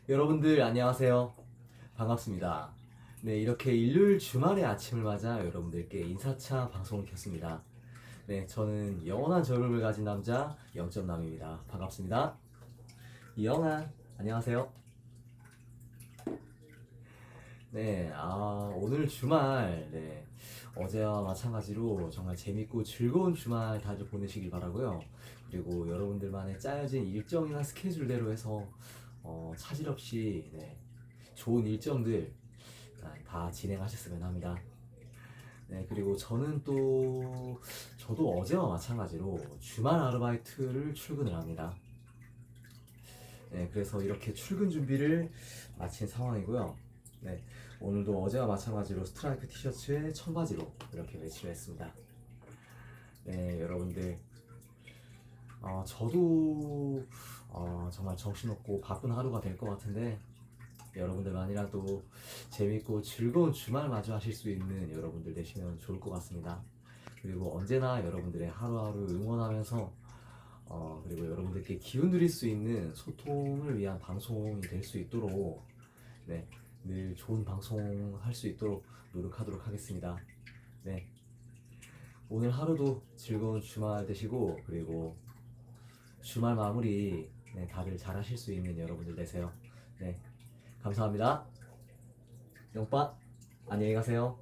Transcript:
여러분들 안녕하세요. 반갑습니다. 네, 이렇게 일요일 주말의 아침을 맞아 여러분들께 인사차 방송을 켰습니다. 네, 저는 영원한 젊음을 가진 남자 영점남입니다. 반갑습니다. 이영아, 안녕하세요. 네, 오늘 주말, 네, 어제와 마찬가지로 정말 재밌고 즐거운 주말 다들 보내시길 바라고요. 그리고 여러분들만의 짜여진 일정이나 스케줄대로 해서 차질 없이 네, 좋은 일정들 다 진행하셨으면 합니다. 네, 그리고 저도 어제와 마찬가지로 주말 아르바이트를 출근을 합니다. 네, 그래서 이렇게 출근 준비를 마친 상황이고요. 네, 오늘도 어제와 마찬가지로 스트라이프 티셔츠에 청바지로 이렇게 매치를 했습니다. 네, 여러분들, 저도 정말 정신없고 바쁜 하루가 될 것 같은데, 여러분들만이라도 재밌고 즐거운 주말 마주하실 수 있는 여러분들 되시면 좋을 것 같습니다. 그리고 언제나 여러분들의 하루하루 응원하면서 그리고 여러분들께 기운 드릴 수 있는 소통을 위한 방송이 될 수 있도록 네, 늘 좋은 방송 할 수 있도록 노력하도록 하겠습니다. 네, 오늘 하루도 즐거운 주말 되시고 그리고 주말 마무리 네, 다들 잘 하실 수 있는 여러분들 되세요. 네, 감사합니다. 영빠 안녕히 가세요.